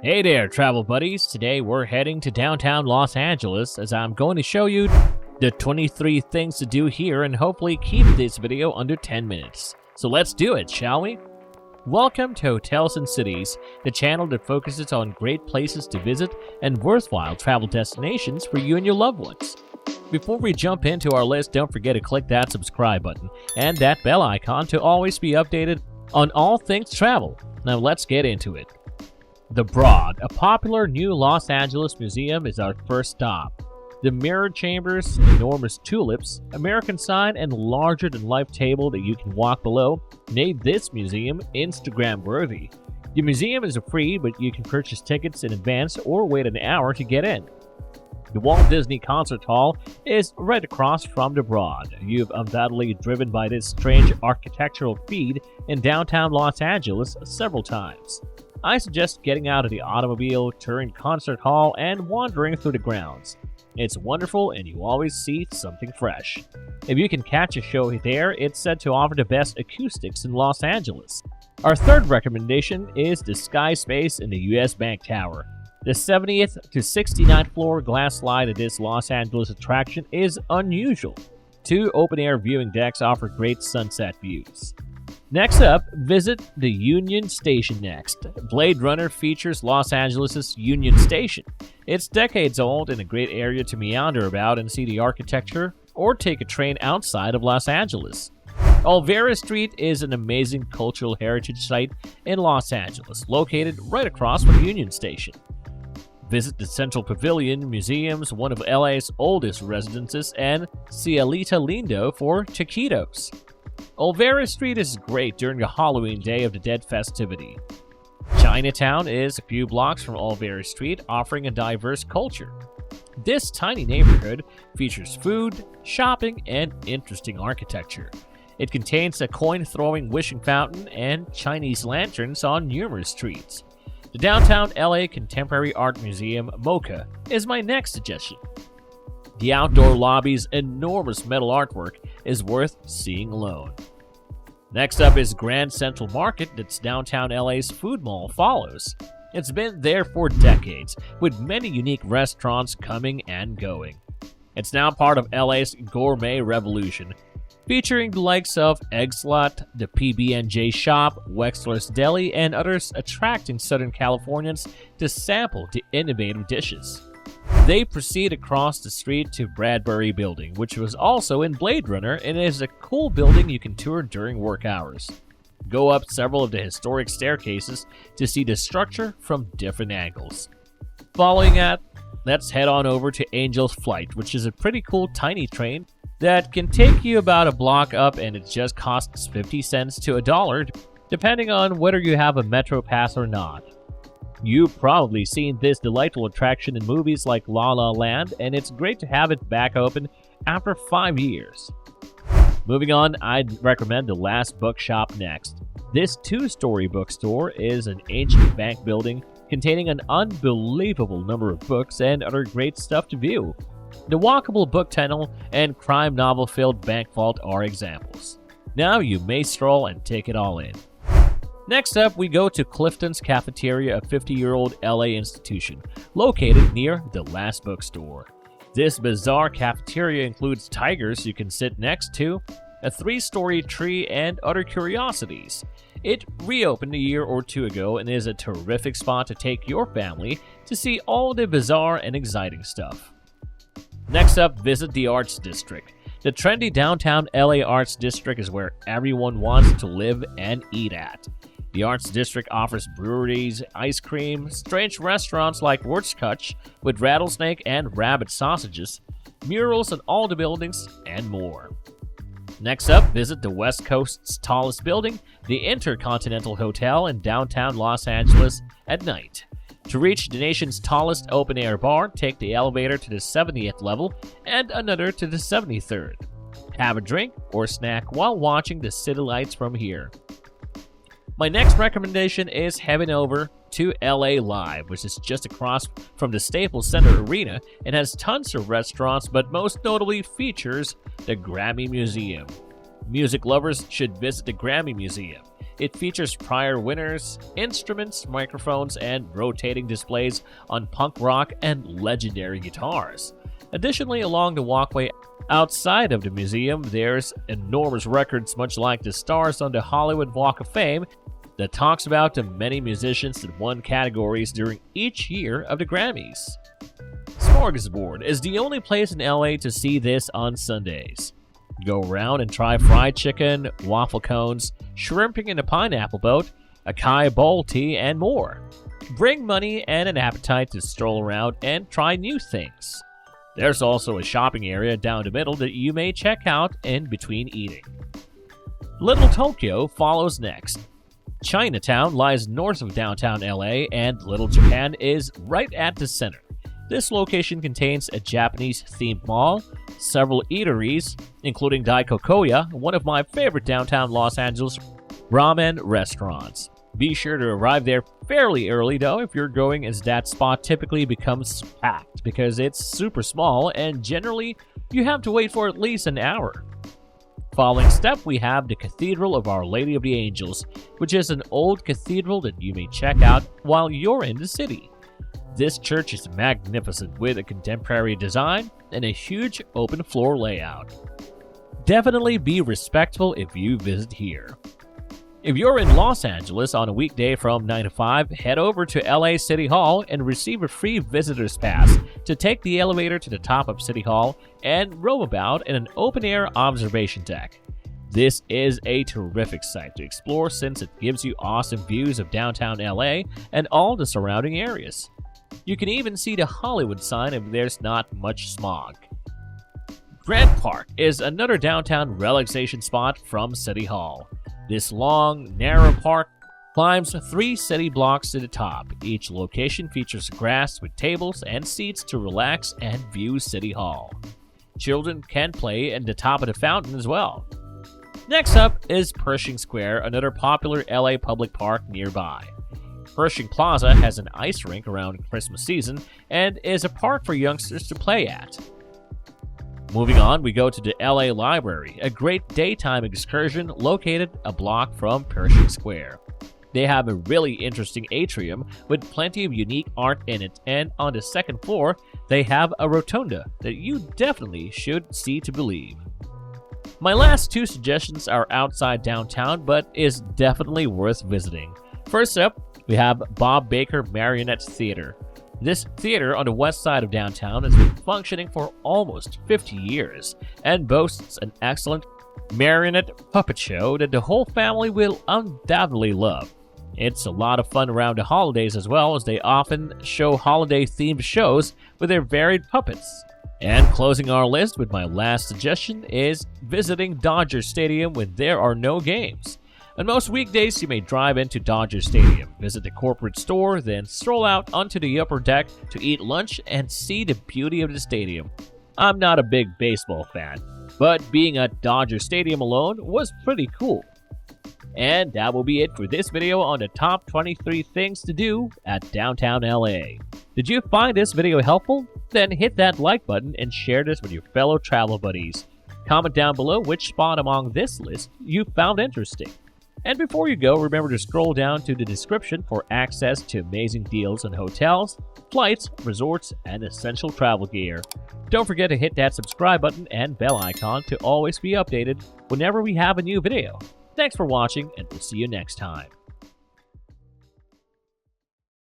Hey there, travel buddies. Today we're heading to downtown Los Angeles as I'm going to show you the 23 things to do here and hopefully keep this video under 10 minutes. So let's do it, shall we? Welcome to Hotels and Cities, the channel that focuses on great places to visit and worthwhile travel destinations for you and your loved ones. Before we jump into our list, don't forget to click that subscribe button and that bell icon to always be updated on all things travel. Now let's get into it. The Broad, a popular new Los Angeles museum, is our first stop. The mirror chambers, enormous tulips, American sign, and larger-than-life table that you can walk below made this museum Instagram-worthy. The museum is free, but you can purchase tickets in advance or wait an hour to get in. The Walt Disney Concert Hall is right across from the Broad. You've undoubtedly driven by this strange architectural feat in downtown Los Angeles several times. I suggest getting out of the automobile, touring Concert Hall, and wandering through the grounds. It's wonderful and you always see something fresh. If you can catch a show there, it's said to offer the best acoustics in Los Angeles. Our third recommendation is the Sky Space in the US Bank Tower. The 70th to 69th floor glass slide of this Los Angeles attraction is unusual. Two open-air viewing decks offer great sunset views. Next up, visit the Union Station next. Blade Runner features Los Angeles' Union Station. It's decades old and a great area to meander about and see the architecture, or take a train outside of Los Angeles. Olvera Street is an amazing cultural heritage site in Los Angeles, located right across from Union Station. Visit the Central Pavilion Museums, one of LA's oldest residences, and Cielito Lindo for taquitos. Olvera Street is great during the Halloween Day of the Dead festivity. Chinatown is a few blocks from Olvera Street, offering a diverse culture. This tiny neighborhood features food, shopping, and interesting architecture. It contains a coin-throwing wishing fountain and Chinese lanterns on numerous streets. The Downtown LA Contemporary Art Museum, MoCA, is my next suggestion. The outdoor lobby's enormous metal artwork is worth seeing alone. Next up is Grand Central Market, that's downtown LA's food mall follows. It's been there for decades, with many unique restaurants coming and going. It's now part of LA's gourmet revolution, featuring the likes of Eggslut, the PB&J Shop, Wexler's Deli, and others, attracting Southern Californians to sample the innovative dishes. They proceed across the street to Bradbury Building, which was also in Blade Runner and is a cool building you can tour during work hours. Go up several of the historic staircases to see the structure from different angles. Following that, let's head on over to Angel's Flight, which is a pretty cool tiny train that can take you about a block up, and it just costs 50 cents to $1, depending on whether you have a Metro Pass or not. You've probably seen this delightful attraction in movies like La La Land, and it's great to have it back open after 5 years. Moving on, I'd recommend the Last Bookshop next. This two-story bookstore is an ancient bank building containing an unbelievable number of books and other great stuff to view. The walkable book tunnel and crime novel-filled bank vault are examples. Now you may stroll and take it all in. Next up, we go to Clifton's Cafeteria, a 50-year-old LA institution, located near the Last Bookstore. This bizarre cafeteria includes tigers you can sit next to, a 3-story tree, and other curiosities. It reopened a year or two ago and is a terrific spot to take your family to see all the bizarre and exciting stuff. Next up, visit the Arts District. The trendy downtown LA Arts District is where everyone wants to live and eat at. The Arts District offers breweries, ice cream, strange restaurants like Wurzkutsch with rattlesnake and rabbit sausages, murals on all the buildings, and more. Next up, visit the West Coast's tallest building, the Intercontinental Hotel in downtown Los Angeles at night. To reach the nation's tallest open-air bar, take the elevator to the 70th level and another to the 73rd. Have a drink or snack while watching the city lights from here. My next recommendation is heading over to LA Live, which is just across from the Staples Center Arena and has tons of restaurants, but most notably features the Grammy Museum. Music lovers should visit the Grammy Museum. It features prior winners, instruments, microphones, and rotating displays on punk rock and legendary guitars. Additionally, along the walkway outside of the museum, there's enormous records much like the stars on the Hollywood Walk of Fame that talks about the many musicians that won categories during each year of the Grammys. Smorgasbord is the only place in LA to see this on Sundays. Go around and try fried chicken, waffle cones, shrimping in a pineapple boat, acai bowl tea, and more. Bring money and an appetite to stroll around and try new things. There's also a shopping area down the middle that you may check out in between eating. Little Tokyo follows next. Chinatown lies north of downtown LA, and Little Japan is right at the center. This location contains a Japanese-themed mall, several eateries, including Daikokoya, one of my favorite downtown Los Angeles ramen restaurants. Be sure to arrive there fairly early, though, if you're going, as that spot typically becomes packed because it's super small and generally you have to wait for at least an hour. Following step, we have the Cathedral of Our Lady of the Angels, which is an old cathedral that you may check out while you're in the city. This church is magnificent with a contemporary design and a huge open floor layout. Definitely be respectful if you visit here. If you're in Los Angeles on a weekday from 9 to 5, head over to LA City Hall and receive a free visitor's pass to take the elevator to the top of City Hall and roam about in an open-air observation deck. This is a terrific site to explore since it gives you awesome views of downtown LA and all the surrounding areas. You can even see the Hollywood sign if there's not much smog. Grant Park is another downtown relaxation spot from City Hall. This long, narrow park climbs 3 city blocks to the top. Each location features grass with tables and seats to relax and view City Hall. Children can play at the top of the fountain as well. Next up is Pershing Square, another popular LA public park nearby. Pershing Plaza has an ice rink around Christmas season and is a park for youngsters to play at. Moving on, we go to the LA Library, a great daytime excursion located a block from Pershing Square. They have a really interesting atrium with plenty of unique art in it, and on the second floor, they have a rotunda that you definitely should see to believe. My last 2 suggestions are outside downtown, but is definitely worth visiting. First up, we have Bob Baker Marionette Theater. This theater on the west side of downtown has been functioning for almost 50 years and boasts an excellent marionette puppet show that the whole family will undoubtedly love. It's a lot of fun around the holidays as well, as they often show holiday-themed shows with their varied puppets. And closing our list with my last suggestion is visiting Dodger Stadium when there are no games. On most weekdays, you may drive into Dodger Stadium, visit the corporate store, then stroll out onto the upper deck to eat lunch and see the beauty of the stadium. I'm not a big baseball fan, but being at Dodger Stadium alone was pretty cool. And that will be it for this video on the top 23 things to do at downtown LA. Did you find this video helpful? Then hit that like button and share this with your fellow travel buddies. Comment down below which spot among this list you found interesting. And before you go, remember to scroll down to the description for access to amazing deals on hotels, flights, resorts, and essential travel gear. Don't forget to hit that subscribe button and bell icon to always be updated whenever we have a new video. Thanks for watching, and we'll see you next time.